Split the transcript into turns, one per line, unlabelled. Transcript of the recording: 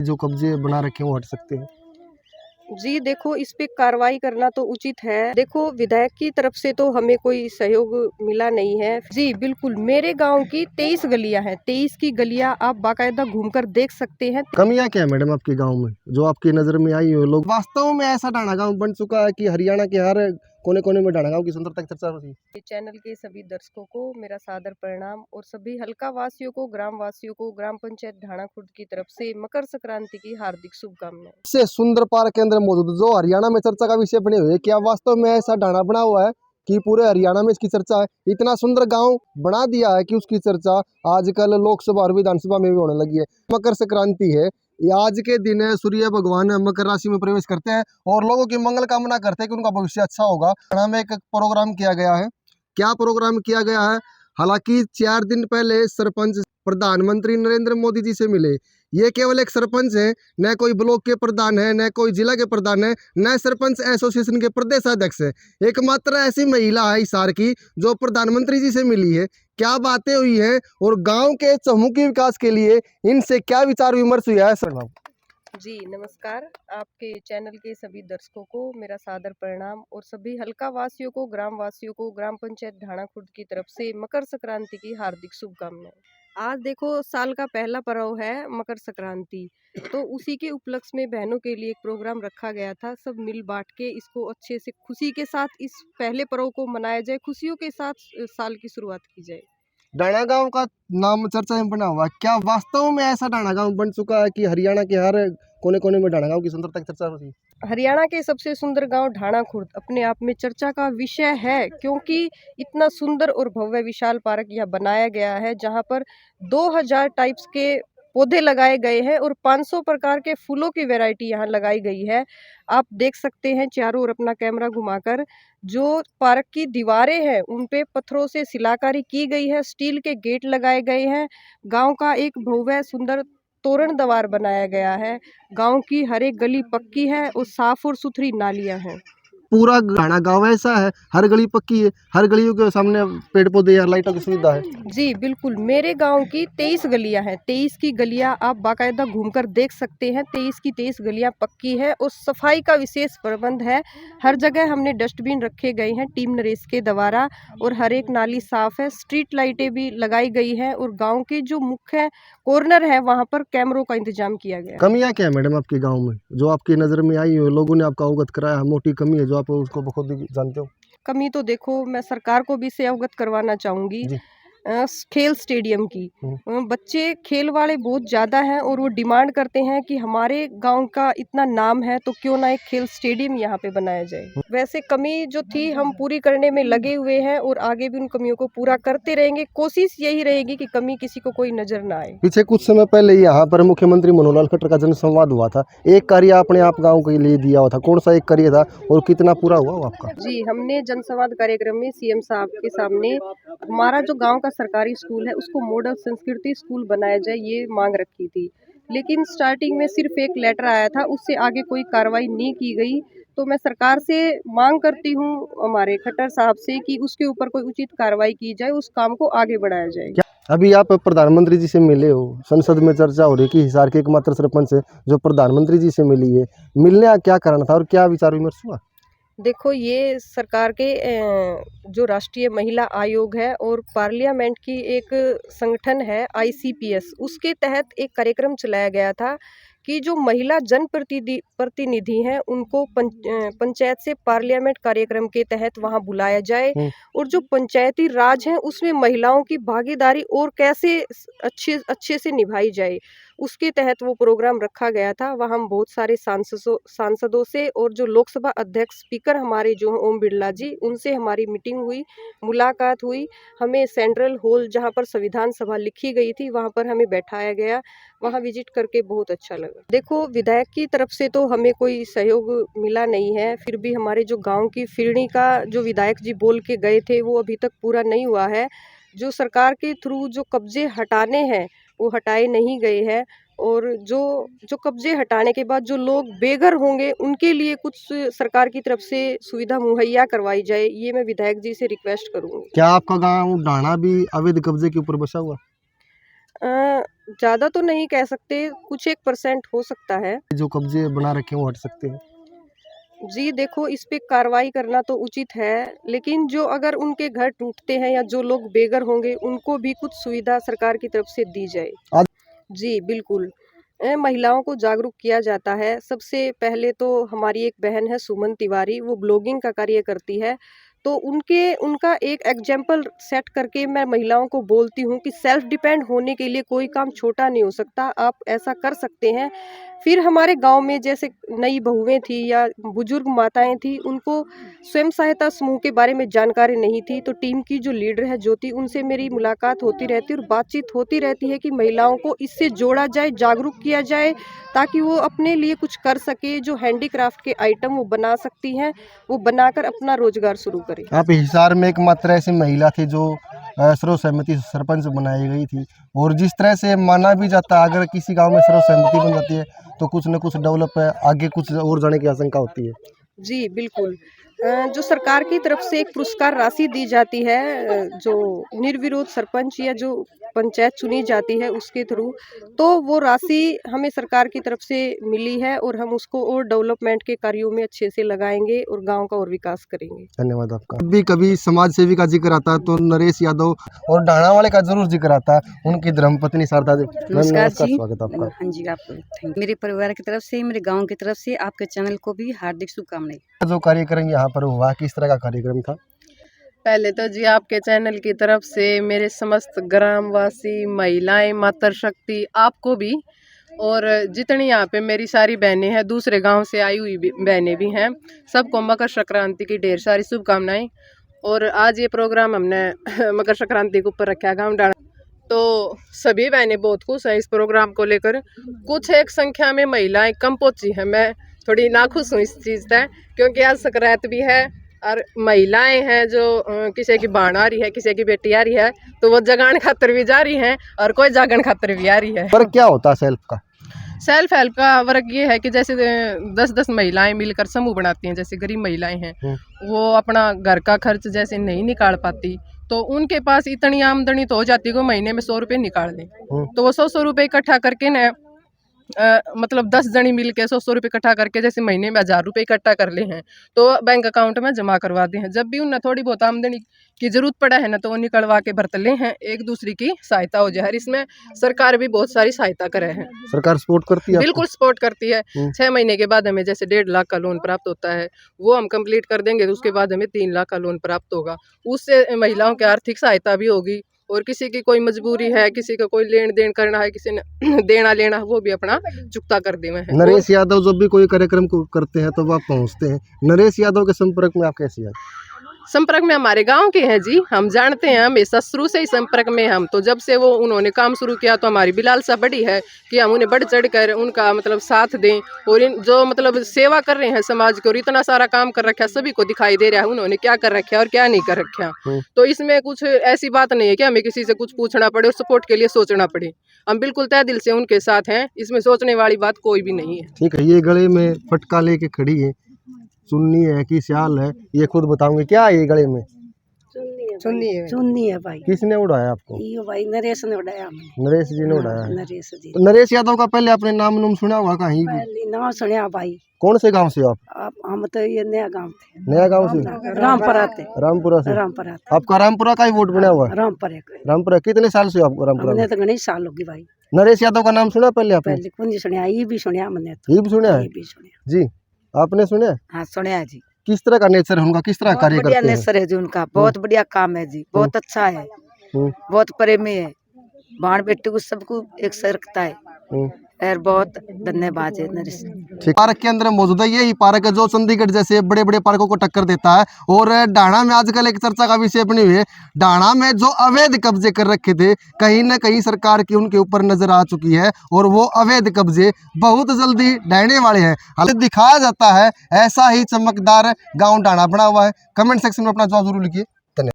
जो कब्जे बना रखे हैं वो हट सकते हैं।
जी देखो, इस पे कार्रवाई करना तो उचित है। देखो, विधायक की तरफ से तो हमें कोई सहयोग मिला नहीं है। जी बिल्कुल, मेरे गांव की 23 गलियां हैं। 23 की गलियां आप बाकायदा घूमकर देख सकते हैं।
कमियां क्या है मैडम आपके गांव में जो आपकी नजर में आई हो? लोग वास्तव में ऐसा ढाणा गांव बन चुका है कि हरियाणा के हर कोने कोने में ढाणा गांव की सुंदरता की चर्चा हो रही है।
चैनल के सभी दर्शकों को मेरा सादर प्रणाम और सभी हल्का वासियों को, ग्राम वासियों को, ग्राम पंचायत ढाणा खुर्द की तरफ से मकर संक्रांति की हार्दिक शुभकामनाएं।
इससे सुंदर पार्क के अंदर मौजूद जो हरियाणा में चर्चा का विषय बने हुए, क्या वास्तव में ऐसा ढाणा बना हुआ है कि पूरे हरियाणा में इसकी चर्चा है? इतना सुंदर गांव बना दिया है कि उसकी चर्चा आजकल लोकसभा और विधानसभा में भी होने लगी है। मकर संक्रांति है, ये आज के दिन सूर्य भगवान मकर राशि में प्रवेश करते हैं और लोगों की मंगल कामना करते हैं कि उनका भविष्य अच्छा होगा। हरियाणा में एक प्रोग्राम किया गया है। क्या प्रोग्राम किया गया है? हालांकि 4 दिन पहले सरपंच प्रधानमंत्री नरेंद्र मोदी जी से मिले। ये केवल एक सरपंच है, न कोई ब्लॉक के प्रधान है, न कोई जिला के प्रधान है, न सरपंच एसोसिएशन के प्रदेश अध्यक्ष है। एकमात्र ऐसी महिला है हिसार की जो प्रधानमंत्री जी से मिली है। क्या बातें हुई हैं और गांव के चहुमुखी विकास के लिए इनसे क्या विचार विमर्श हुआ है? सर
जी नमस्कार, आपके चैनल के सभी दर्शकों को मेरा सादर प्रणाम और सभी हल्का वासियों को, ग्राम वासियों को, ग्राम पंचायत ढाणा खुर्द की तरफ से मकर संक्रांति की हार्दिक शुभकामनाएं। आज देखो, साल का पहला पर्व है मकर संक्रांति, तो उसी के उपलक्ष्य में बहनों के लिए एक प्रोग्राम रखा गया था। सब मिल बांट के इसको अच्छे से खुशी के साथ इस पहले पर्व को मनाया जाए, खुशियों के साथ साल की शुरुआत की जाए।
ढाणा गांव का नाम चर्चा में बना हुआ है। क्या वास्तव में ऐसा ढाणा गांव बन चुका है कि हरियाणा के हर कोने कोने में ढाणा गांव की सुंदरता की चर्चा हो रही है?
हरियाणा के सबसे सुंदर गांव ढाणा खुर्द अपने आप में चर्चा का विषय है, क्योंकि इतना सुंदर और भव्य विशाल पार्क यह बनाया गया है, जहां पर 2000 टाइप्स के पौधे लगाए गए हैं और 500 प्रकार के फूलों की वैरायटी यहाँ लगाई गई है। आप देख सकते हैं चारों ओर अपना कैमरा घुमाकर, जो पार्क की दीवारें हैं उन पे पत्थरों से शिलाकारी की गई है, स्टील के गेट लगाए गए हैं। गांव का एक भव्य सुंदर तोरण द्वार बनाया गया है। गांव की हर एक गली पक्की है और साफ और सुथरी नालियां हैं।
पूरा ढाणा गांव ऐसा है, हर गली पक्की है, हर गलियों के सामने पेड़ पौधे या लाइटों की सुविधा है।
जी बिल्कुल, मेरे गांव की 23 गलियां हैं। 23 की गलियां आप बाकायदा घूमकर देख सकते हैं। 23 की 23 गलियां पक्की है और सफाई का विशेष प्रबंध है। हर जगह हमने डस्टबिन रखे गए हैं टीम नरेश के द्वारा और हर एक नाली साफ है। स्ट्रीट लाइटें भी लगाई गई है और गांव के जो मुख्य कॉर्नर है वहां पर कैमरों का इंतजाम किया गया है।
कमियां क्या है मैडम आपके गांव में जो आपकी नजर में आई हो, लोगों ने आपको अवगत कराया? मोटी कमी है जो आप उसको खुद ही जानते हो?
कमी तो देखो, मैं सरकार को भी इससे अवगत करवाना चाहूँगी।
जी।
खेल स्टेडियम की बच्चे खेल वाले बहुत ज़्यादा हैं और वो डिमांड करते हैं कि हमारे गांव का इतना नाम है तो क्यों ना एक खेल स्टेडियम यहाँ पे बनाया जाए। वैसे कमी जो थी हम पूरी करने में लगे हुए हैं और आगे भी उन कमियों को पूरा करते रहेंगे। कोशिश यही रहेगी कि कमी किसी को कोई नजर ना आए।
पीछे कुछ समय पहले यहाँ पर मुख्यमंत्री मनोहर लाल खट्टर का जनसंवाद हुआ था। एक कार्य आपने आप गांव के लिए दिया हुआ था, कौन सा एक कार्य था और कितना पूरा हुआ वो आपका?
जी, हमने जनसंवाद कार्यक्रम में सीएम साहब के सामने हमारा जो गांव का सरकारी स्कूल है उसको मॉडल संस्कृति स्कूल बनाया जाए, ये मांग रखी थी। लेकिन स्टार्टिंग में सिर्फ एक लेटर आया था, उससे आगे कोई कार्रवाई नहीं की गई। तो मैं सरकार से मांग करती हूँ हमारे खट्टर साहब से कि उसके ऊपर कोई उचित कार्रवाई की जाए, उस काम को आगे बढ़ाया जाए।
अभी आप प्रधानमंत्री जी से मिले हो, संसद में चर्चा हो रही है कि हिसार के एकमात्र सरपंच है जो प्रधानमंत्री जी से मिली है। मिलने का क्या कारण था और क्या विचार विमर्श हुआ?
देखो, ये सरकार के जो राष्ट्रीय महिला आयोग है और पार्लियामेंट की एक संगठन है आईसीपीएस, उसके तहत एक कार्यक्रम चलाया गया था कि जो महिला प्रतिनिधि हैं उनको पंचायत से पार्लियामेंट कार्यक्रम के तहत वहां बुलाया जाए और जो पंचायती राज है उसमें महिलाओं की भागीदारी और कैसे अच्छे से निभाई जाए, उसके तहत वो प्रोग्राम रखा गया था। वहाँ हम बहुत सारे सांसदों से और जो लोकसभा अध्यक्ष स्पीकर हमारे जो ओम बिरला जी, उनसे हमारी मीटिंग हुई, मुलाकात हुई। हमें सेंट्रल हॉल जहाँ पर संविधान सभा लिखी गई थी वहाँ पर हमें बैठाया गया। वहाँ विजिट करके बहुत अच्छा लगा। देखो, विधायक की तरफ से तो हमें कोई सहयोग मिला नहीं है, फिर भी हमारे जो गांव की फिरनी का जो विधायक जी बोल के गए थे वो अभी तक पूरा नहीं हुआ है। जो सरकार के थ्रू जो कब्जे हटाने हैं वो हटाए नहीं गए हैं और जो कब्जे हटाने के बाद जो लोग बेघर होंगे उनके लिए कुछ सरकार की तरफ से सुविधा मुहैया करवाई जाए, ये मैं विधायक जी से रिक्वेस्ट करूंगी।
क्या आपका गांव ढाणा भी अवैध कब्जे के ऊपर बसा हुआ?
ज़्यादा तो नहीं कह सकते, कुछ 1% हो सकता है।
जो कब्जे बना रखे हैं वो हट सकते हैं?
जी देखो, इस पे कार्रवाई करना तो उचित है, लेकिन जो अगर उनके घर टूटते हैं या जो लोग बेघर होंगे, उनको भी कुछ सुविधा सरकार की तरफ से दी जाए।
आज
जी, बिल्कुल। महिलाओं को जागरूक किया जाता है। सबसे पहले तो हमारी एक बहन है सुमन तिवारी, वो ब्लॉगिंग का कार्य करती है। तो उनका एक एग्ज़ाम्पल सेट करके मैं महिलाओं को बोलती हूँ कि सेल्फ डिपेंड होने के लिए कोई काम छोटा नहीं हो सकता, आप ऐसा कर सकते हैं। फिर हमारे गाँव में जैसे नई बहुएँ थी या बुजुर्ग माताएँ थी, उनको स्वयं सहायता समूह के बारे में जानकारी नहीं थी, तो टीम की जो लीडर है ज्योति, उनसे मेरी मुलाकात होती रहती है और बातचीत होती रहती है कि महिलाओं को इससे जोड़ा जाए, जागरूक किया जाए, ताकि वो अपने लिए कुछ कर सके। जो हैंडीक्राफ्ट के आइटम वो बना सकती हैं, वो बनाकर अपना रोजगार शुरू करें।
आप हिसार में एकमात्र ऐसी महिला थी जो सर्वसहमति से सरपंच बनाई गई थी, और जिस तरह से माना भी जाता है अगर किसी गांव में सर्वसहमति बन जाती है तो कुछ न कुछ डेवलप है, आगे कुछ और जाने की आशंका होती है।
जी, बिल्कुल। जो सरकार की तरफ से एक पुरस्कार राशि दी जाती है, जो निर्विरोध सरपंच या जो पंचायत चुनी जाती है उसके थ्रू, तो वो राशि हमें सरकार की तरफ से मिली है और हम उसको और डेवलपमेंट के कार्यों में अच्छे से लगाएँगे और गाँव का और विकास करेंगे।
धन्यवाद आपका। कभी कभी समाज सेवी का जिक्र आता है तो नरेश यादव और डाणा वाले का जरूर जिक्र आता है, उनकी धर्मपत्नी शारदा देवी।
नमस्कार जी।
स्वागत आपका।
हाँ जी, आपको थैंक। मेरे परिवार की तरफ से, मेरे गांव की तरफ से आपके चैनल को भी हार्दिक शुभकामनाएं।
जो कार्यक्रम यहाँ पर हुआ किस तरह का कार्यक्रम था?
पहले तो जी आपके चैनल की तरफ से मेरे समस्त ग्रामवासी, महिलाएं, मातृशक्ति, आपको भी, और जितनी यहाँ पे मेरी सारी बहनें हैं, दूसरे गांव से आई हुई बहनें भी हैं, सबको मकर संक्रांति की ढेर सारी शुभकामनाएं। और आज ये प्रोग्राम हमने मकर संक्रांति के ऊपर रखा है गाँव डाणा, तो सभी बहनें बहुत खुश हैं इस प्रोग्राम को लेकर। कुछ एक संख्या में महिलाएं कम पहुंची हैं, मैं थोड़ी नाखुश हूँ इस चीज़ से, क्योंकि आज संक्रांत भी है और महिलाएं हैं जो किसी की बाण आ रही है, किसी की बेटी आ रही है, तो वो जगान खातर भी जा रही हैं और कोई जागरण खातर भी आ रही है।
पर क्या होता है सेल्फ का?
सेल्फ हेल्प का वर्क ये है कि जैसे 10-10 महिलाएं मिलकर समूह बनाती हैं, जैसे गरीब महिलाएं हैं, वो अपना घर का खर्च जैसे नहीं निकाल पाती, तो उनके पास इतनी आमदनी तो हो जाती है कि महीने में 100 रुपये निकाल दें, तो वो 100 रुपये इकट्ठा करके न मतलब 10 जनी मिल के 100 रुपये इकट्ठा करके जैसे महीने में 1000 रुपये इकट्ठा कर ले हैं, तो बैंक अकाउंट में जमा करवा दे हैं। जब भी उन्हें थोड़ी बहुत आमदनी की जरूरत पड़ा है ना, तो वो निकलवा के भरत ले हैं, एक दूसरे की सहायता हो जाए। इसमें सरकार भी बहुत सारी सहायता करे है,
सरकार सपोर्ट करती है?
बिल्कुल सपोर्ट करती है। 6 महीने के बाद हमें जैसे 1.5 लाख का लोन प्राप्त होता है, वो हम कंप्लीट कर देंगे तो उसके बाद हमें 3 लाख का लोन प्राप्त होगा। उससे महिलाओं की आर्थिक सहायता भी होगी, और किसी की कोई मजबूरी है, किसी का कोई लेन देन करना है, किसी ने देना लेना, वो भी अपना चुकता कर देवे हैं।
नरेश यादव जब भी कोई कार्यक्रम को करते हैं तो वो आप पहुँचते हैं, नरेश यादव के संपर्क में आप कैसे आए?
संपर्क में हमारे गांव के हैं जी, हम जानते हैं, हमेशा शुरू से ही संपर्क में हम, तो जब से वो उन्होंने काम शुरू किया तो हमारी भी लालसा बड़ी है कि हम उन्हें बढ़ चढ़ कर उनका मतलब साथ दें, और इन जो मतलब सेवा कर रहे हैं समाज को, और इतना सारा काम कर रखा है, सभी को दिखाई दे रहा है उन्होंने क्या कर रखा है और क्या नहीं कर रखा। तो इसमें कुछ ऐसी बात नहीं है कि हमें किसी से कुछ पूछना पड़े और सपोर्ट के लिए सोचना पड़े, हम बिल्कुल तय दिल से उनके साथ हैं, इसमें सोचने वाली बात कोई भी नहीं है।
ठीक है, ये गले में फटका लेके खड़ी है, चुन्नी है कि श्याल है, ये खुद बताऊंगे क्या है ये गले में?
चुन्नी है भाई।
किसने उड़ाया आपको?
ये भाई नरेश ने उड़ाया हमें।
नरेश जी ने उड़ाया है।
नरेश जी।
तो नरेश यादव का पहले आपने नाम सुना हुआ कहीं भी?
पहले नाम सुनया भाई।
कौन से गांव से हो आप?
हम तो ये नया गांव थे।
नया गांव से?
रामपुरा थे।
रामपुरा से?
रामपुरा।
आपका रामपुरा का ही वोट बना हुआ है?
रामपुरा।
कितने साल से हो आप रामपुरा में?
हमने तो गणेश साल होगी भाई।
नरेश यादव का नाम सुना पहले आपने?
पहले कौन सुनया, ये भी सुनया मैंने तो।
ये भी सुना है?
ये भी सुनया
जी, आपने सुना?
हाँ सुनया जी।
किस तरह का नेचर है उनका, किस तरह कार्य करते हैं?
बढ़िया नेचर है जी उनका, बहुत बढ़िया काम है जी, बहुत अच्छा है, बहुत प्रेमी है, भाण बेटी को सबको एक से रखता है, और बहुत धन्यवाद है नरेश।
ठीक, पार्क के अंदर मौजूद है, यही पार्क है जो चंडीगढ़ जैसे बड़े बड़े पार्कों को टक्कर देता है। और डाणा में आजकल एक चर्चा का विषय बनी हुई है, डाणा में जो अवैध कब्जे कर रखे थे, कहीं न कहीं सरकार की उनके ऊपर नजर आ चुकी है, और वो अवैध कब्जे बहुत जल्दी ढहने वाले हैं। हालांकि दिखाया जाता है ऐसा ही चमकदार गाँव डाणा बना हुआ है। कमेंट सेक्शन में अपना जवाब जरूर लिखिए।